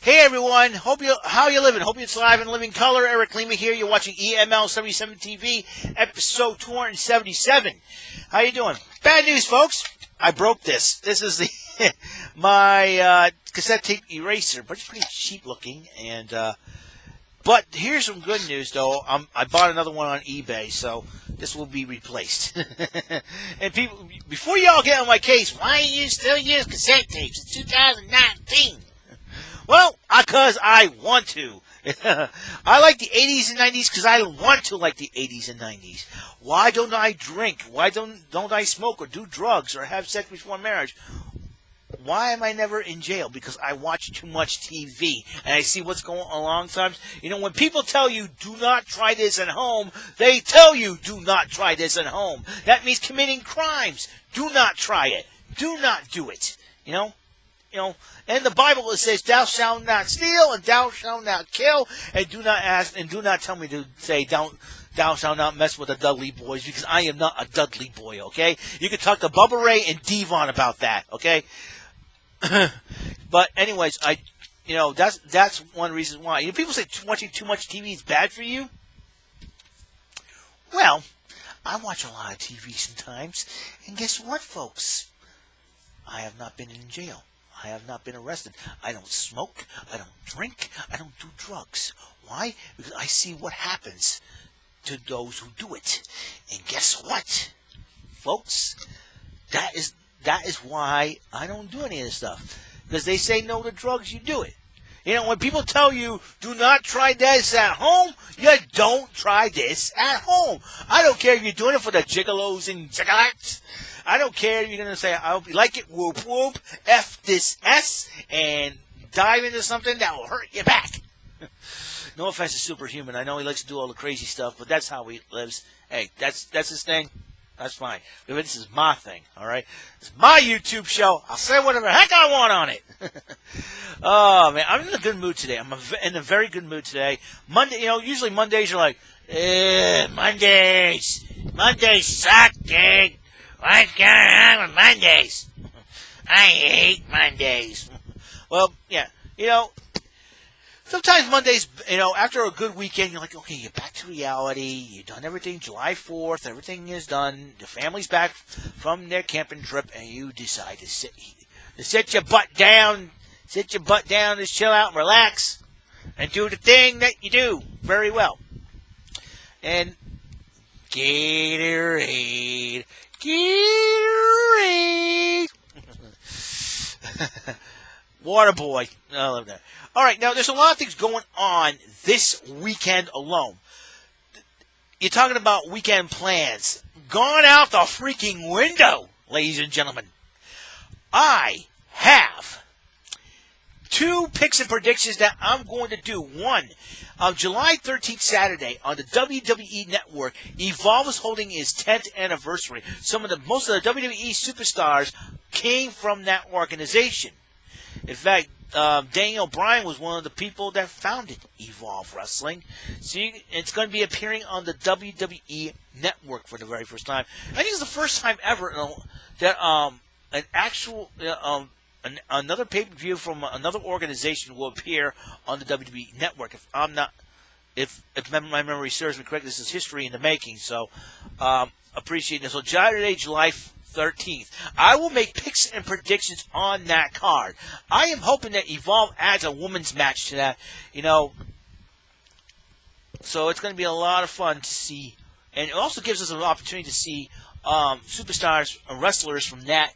Hey everyone, how you living? Hope it's live and living color. Eric Lima here. You're watching EML77 TV, episode 277. How you doing? Bad news, folks. I broke this. This is the my cassette tape eraser, but it's pretty cheap looking. And but here's some good news, though. I bought another one on eBay, so this will be replaced. And people, before y'all get on my case, why do you still use cassette tapes? It's 2019. Well, because I want to. I like the 80s and 90s because I want to like the 80s and 90s. Why don't I drink? Why don't I smoke or do drugs or have sex before marriage? Why am I never in jail? Because I watch too much TV and I see what's going on sometimes. You know, when people tell you, do not try this at home, they tell you, do not try this at home. That means committing crimes. Do not try it. Do not do it. You know, in the Bible it says, "Thou shalt not steal, and thou shalt not kill, and do not ask, and do not tell me to say, thou shalt not mess with the Dudley boys, because I am not a Dudley boy." Okay, you can talk to Bubba Ray and Devon about that. Okay, but anyways, that's one reason why. You know, people say watching too much TV is bad for you. Well, I watch a lot of TV sometimes, and guess what, folks? I have not been in jail. I have not been arrested. I don't smoke. I don't drink. I don't do drugs. Why? Because I see what happens to those who do it. And guess what, folks? That is why I don't do any of this stuff. Because they say no to drugs, you do it. You know, when people tell you, do not try this at home, you don't try this at home. I don't care if you're doing it for the gigolos and gigolats. I don't care if you're going to say, I hope you like it, whoop, whoop, F this S, and dive into something that will hurt your back. No offense to Superhuman. I know he likes to do all the crazy stuff, but that's how he lives. Hey, that's his thing. That's fine. But this is my thing, all right? It's my YouTube show. I'll say whatever the heck I want on it. Oh, man, I'm in a good mood today. I'm in a very good mood today. Monday, usually Mondays are like, Mondays. Mondays suck, dude. What's going on with Mondays? I hate Mondays. Well, yeah, sometimes Mondays, after a good weekend, you're like, okay, you're back to reality. You've done everything. July 4th, everything is done. The family's back from their camping trip, and you decide to sit your butt down, just chill out and relax, and do the thing that you do very well. And Gatorade. Waterboy. I love that. All right, now there's a lot of things going on this weekend alone. You're talking about weekend plans. Gone out the freaking window, ladies and gentlemen. I have 2 picks and predictions that I'm going to do. One, on July 13th, Saturday, on the WWE Network, Evolve is holding its 10th anniversary. Most of the WWE superstars came from that organization. In fact, Daniel Bryan was one of the people that founded Evolve Wrestling. So it's going to be appearing on the WWE Network for the very first time. I think it's the first time ever that an actual another pay-per-view from another organization will appear on the WWE Network. If my memory serves me correct, this is history in the making. So appreciate this. So Saturday, July 13th, I will make picks and predictions on that card. I am hoping that Evolve adds a women's match to that. So it's going to be a lot of fun to see, and it also gives us an opportunity to see superstars and wrestlers from that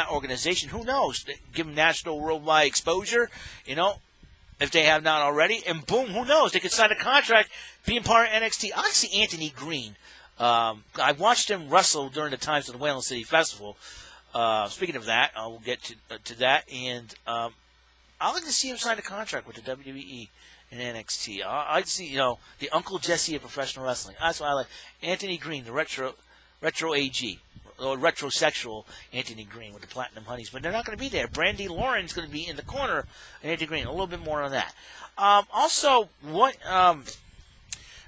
organization. Who knows? Give them national, worldwide exposure, if they have not already. And boom, who knows? They could sign a contract being part of NXT. I see Anthony Green. I watched him wrestle during the times of the Whalen City Festival. Speaking of that, I will get to that. And I'd like to see him sign a contract with the WWE and NXT. I'd see, the Uncle Jesse of professional wrestling. That's why I like Anthony Green, the retro AG. Or retrosexual Anthony Green with the Platinum Honeys, but they're not going to be there. Brandy Lauren's going to be in the corner, and Anthony Green. A little bit more on that. Also,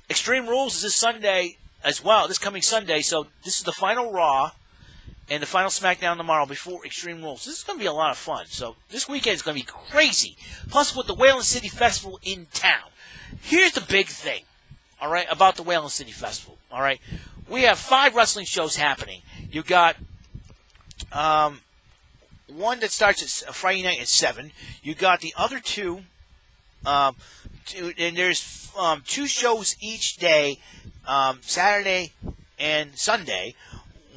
Extreme Rules is this Sunday as well. This coming Sunday, so this is the final Raw and the final SmackDown tomorrow before Extreme Rules. This is going to be a lot of fun. So this weekend is going to be crazy. Plus with the Whalen City Festival in town. Here's the big thing, all right, about the Whalen City Festival, all right. We have 5 wrestling shows happening. You got one that starts at Friday night at 7. You got the other two, and there's 2 shows each day, Saturday and Sunday.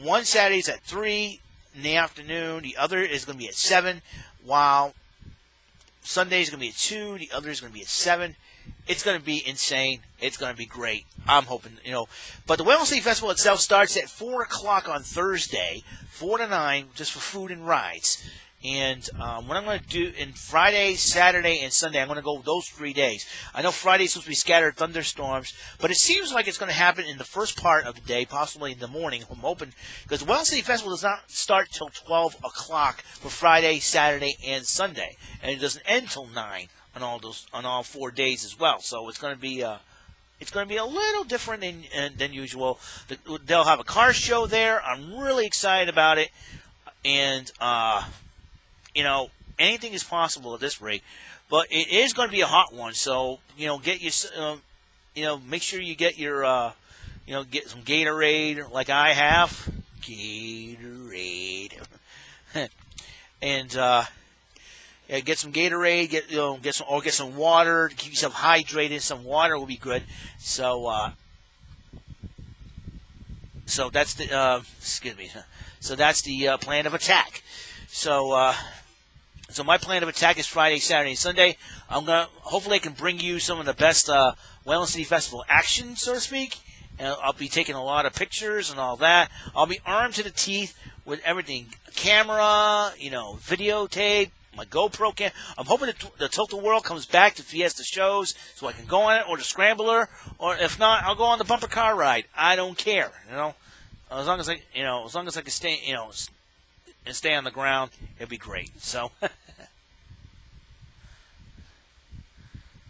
One Saturday's at 3 in the afternoon. The other is going to be at 7, while Sunday is going to be at 2. The other is going to be at 7. It's going to be insane. It's going to be great. I'm hoping, But the Whalen City Festival itself starts at 4 o'clock on Thursday, 4 to 9, just for food and rides. And what I'm going to do in Friday, Saturday, and Sunday, I'm going to go those 3 days. I know Friday's supposed to be scattered thunderstorms, but it seems like it's going to happen in the first part of the day, possibly in the morning. I'm hoping, because the Whalen City Festival does not start till 12 o'clock for Friday, Saturday, and Sunday, and it doesn't end till 9 on all 4 days as well. So it's going to be a little different than usual. They'll have a car show there. I'm really excited about it, and anything is possible at this rate. But it is going to be a hot one. So get your make sure you get your get some Gatorade like I have. Gatorade. And get some Gatorade, get some water to keep yourself hydrated. Some water will be good. So that's the excuse me. So that's the plan of attack. So my plan of attack is Friday, Saturday, and Sunday. Hopefully I can bring you some of the best Whalen City Festival action, so to speak. And I'll be taking a lot of pictures and all that. I'll be armed to the teeth with everything: camera, videotape, my GoPro cam. I'm hoping the Tilt-A-Whirl comes back to Fiesta shows so I can go on it, or the Scrambler, or if not, I'll go on the bumper car ride. I don't care, as long as I can stay, and stay on the ground, it'd be great. So,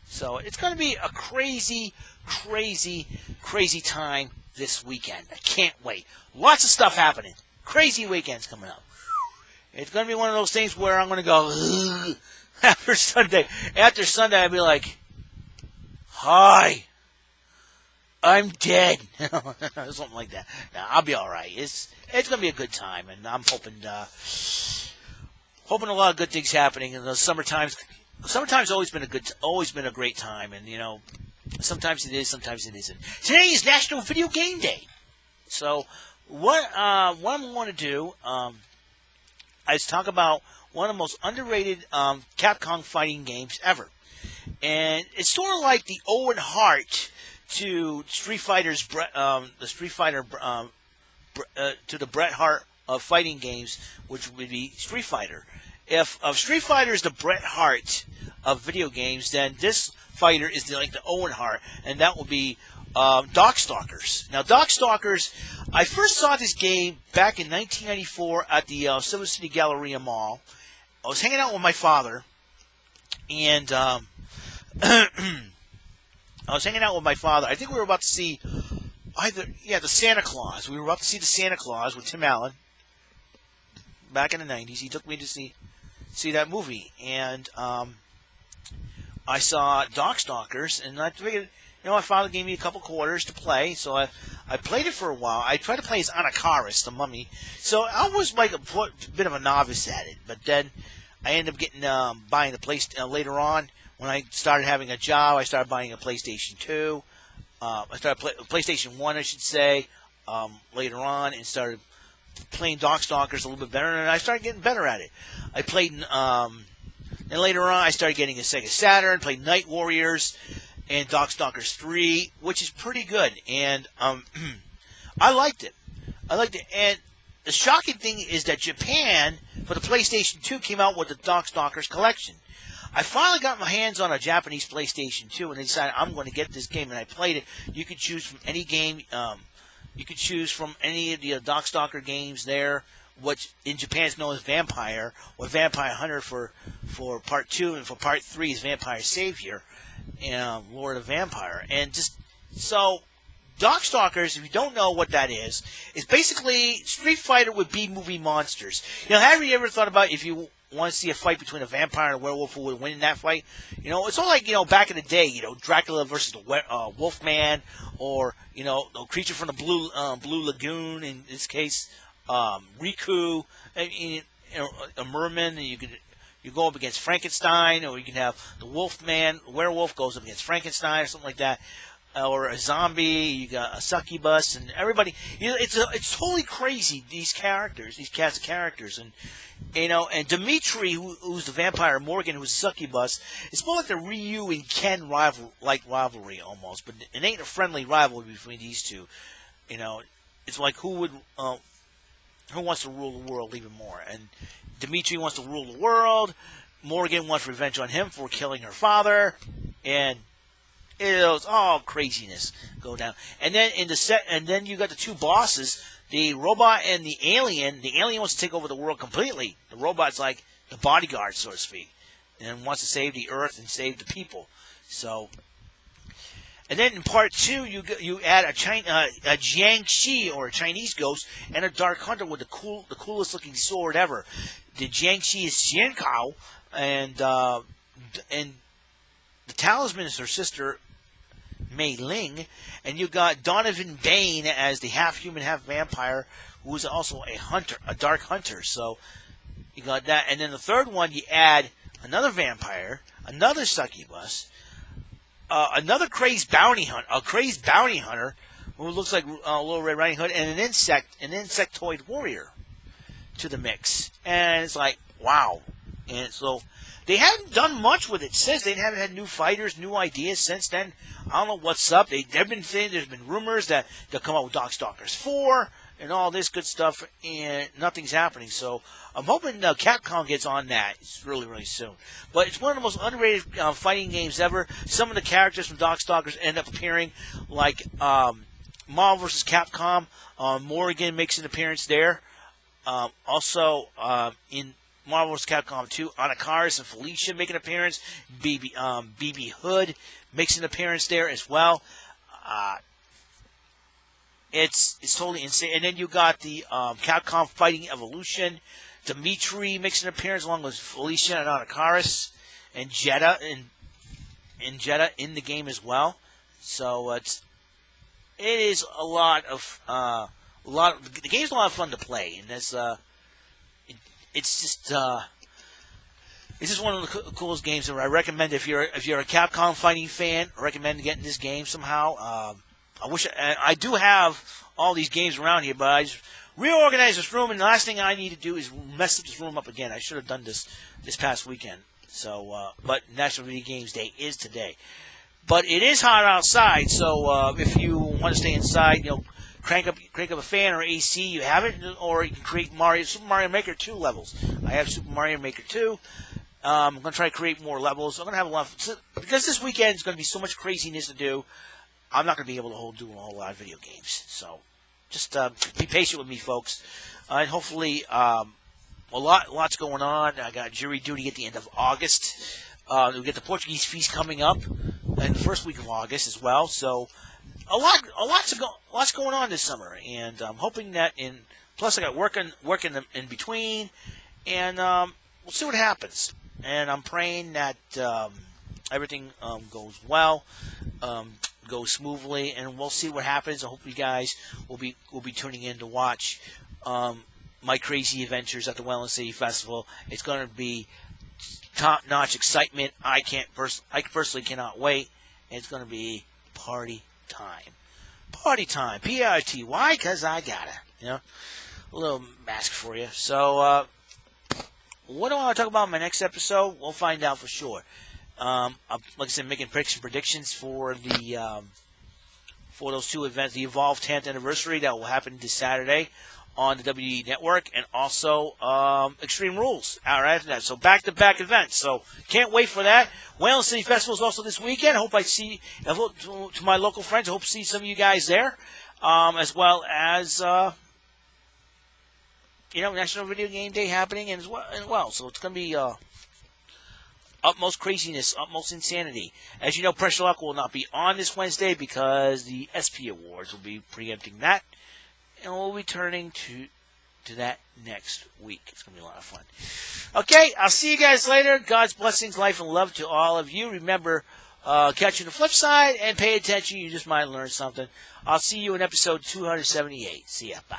so it's going to be a crazy, crazy, crazy time this weekend. I can't wait. Lots of stuff happening. Crazy weekends coming up. It's going to be one of those things where I'm going to go after Sunday. After Sunday, I'll be like, "Hi, I'm dead." Something like that. No, I'll be all right. It's going to be a good time, and I'm hoping a lot of good things happening. And the summertime's always been a great time, and sometimes it is, sometimes it isn't. Today is National Video Game Day, so what I'm going to do is talk about one of the most underrated Capcom fighting games ever, and it's sort of like the Owen Hart to Street Fighter's to the Bret Hart of fighting games, which would be Street Fighter. If Street Fighter is the Bret Hart of video games, then this fighter is like the Owen Hart, and that will be Darkstalkers. Now, Darkstalkers, I first saw this game back in 1994 at the Silver City Galleria Mall. I was hanging out with my father, and I think we were about to see the Santa Claus. We were about to see the Santa Claus with Tim Allen back in the 90s. He took me to see that movie, and I saw Darkstalkers, and I figured, my father gave me a couple quarters to play, so I played it for a while. I tried to play as Anakaris, the mummy, so I was like a bit of a novice at it, but then I ended up getting buying the PlayStation later on. When I started having a job, I started buying a PlayStation 2. I started PlayStation 1, I should say, later on, and started playing Darkstalkers a little bit better, and I started getting better at it. I played, and later on, I started getting a Sega Saturn, played Night Warriors, and Darkstalkers 3, which is pretty good, and I liked it. And the shocking thing is that Japan, for the PlayStation 2, came out with the Darkstalkers collection. I finally got my hands on a Japanese PlayStation 2, and I decided I'm going to get this game, and I played it. You could choose from any game. You could choose from any of the Darkstalker games there, which in Japan is known as Vampire, or Vampire Hunter for Part 2, and for Part 3 is Vampire Savior, and Lord of Vampire. And just so Darkstalkers, if you don't know what that is basically Street Fighter with B-movie monsters. Have you ever thought about if you want to see a fight between a vampire and a werewolf, who would win in that fight? It's all like, back in the day, Dracula versus the Wolfman, or, the creature from the Blue Lagoon, in this case, Riku, a merman, and you go up against Frankenstein, or you can have the Wolfman, werewolf goes up against Frankenstein, or something like that, or a zombie. You got a succubus, and everybody. It's totally crazy. These characters, these cast of characters, and and Dimitri, who's the vampire, Morgan, who's a succubus. It's more like the Ryu and Ken rivalry almost, but it ain't a friendly rivalry between these two. It's like who wants to rule the world even more, and Dimitri wants to rule the world. Morgan wants revenge on him for killing her father, and it was all craziness go down. And then then you got the two bosses, the robot and the alien. The alien wants to take over the world completely. The robot's like the bodyguard, so to speak, and wants to save the Earth and save the people. So, and then in part 2, you add a Jiangxi, or a Chinese ghost, and a Dark Hunter with the coolest looking sword ever. The Jiangxi is Xiankao, and the talisman is her sister Mei Ling, and you got Donovan Bane as the half human, half vampire, who is also a hunter, a dark hunter. So you got that, and then the third one you add another vampire, another succubus, another crazed bounty hunter who looks like Little Red Riding Hood, and an insectoid warrior to the mix. And it's like, wow. And so they haven't done much with it since. They haven't had new fighters, new ideas since then. I don't know what's up. They've been saying there's been rumors that they'll come out with Darkstalkers 4 and all this good stuff, and nothing's happening. So I'm hoping Capcom gets on that. It's really, really soon. But it's one of the most underrated fighting games ever. Some of the characters from Darkstalkers end up appearing, like Marvel vs. Capcom. Morrigan makes an appearance there. Also, in Marvel vs. Capcom 2, Anakaris and Felicia make an appearance. BB Hood makes an appearance there as well. It's totally insane. And then you got the Capcom Fighting Evolution. Dimitri makes an appearance along with Felicia and Anakaris, and Jeddah in the game as well. So it is a lot of the game's a lot of fun to play, and it's just one of the coolest games ever. I recommend if you're a Capcom fighting fan, I recommend getting this game somehow. I do have all these games around here, but I just reorganized this room, and the last thing I need to do is mess this room up again. I should have done this past weekend. So, but National Video Games Day is today. But it is hot outside, so if you want to stay inside, crank up a fan or AC. You have it, or you can create Super Mario Maker 2 levels. I have Super Mario Maker 2. I'm going to try to create more levels. I'm going to have a lot of, because this weekend is going to be so much craziness to do. I'm not going to be able to do a whole lot of video games. So just be patient with me, folks. And hopefully, lots going on. I got jury duty at the end of August. We get the Portuguese feast coming up in the first week of August as well. So lots going on this summer, and I'm hoping that plus I got work in between, and we'll see what happens. And I'm praying that everything goes well, goes smoothly, and we'll see what happens. I hope you guys will be tuning in to watch my crazy adventures at the WEML-TV Festival. It's going to be top-notch excitement. I personally cannot wait. And it's going to be party time. Party time. P-R-T-Y, because I gotta. A little mask for you. So, what do I want to talk about in my next episode? We'll find out for sure. Like I said, making predictions for for those two events, the Evolve 10th anniversary that will happen this Saturday on the WWE Network, and also Extreme Rules out right after that. So back-to-back events. So can't wait for that. WEML-TV Festival is also this weekend. I hope to my local friends, I hope to see some of you guys there, as well as National Video Game Day happening as well. So it's going to be utmost craziness, utmost insanity. As you know, Pressure Luck will not be on this Wednesday because the SP Awards will be preempting that. And we'll be turning to that next week. It's going to be a lot of fun. Okay, I'll see you guys later. God's blessings, life, and love to all of you. Remember, catch you the flip side and pay attention. You just might learn something. I'll see you in episode 278. See ya. Bye.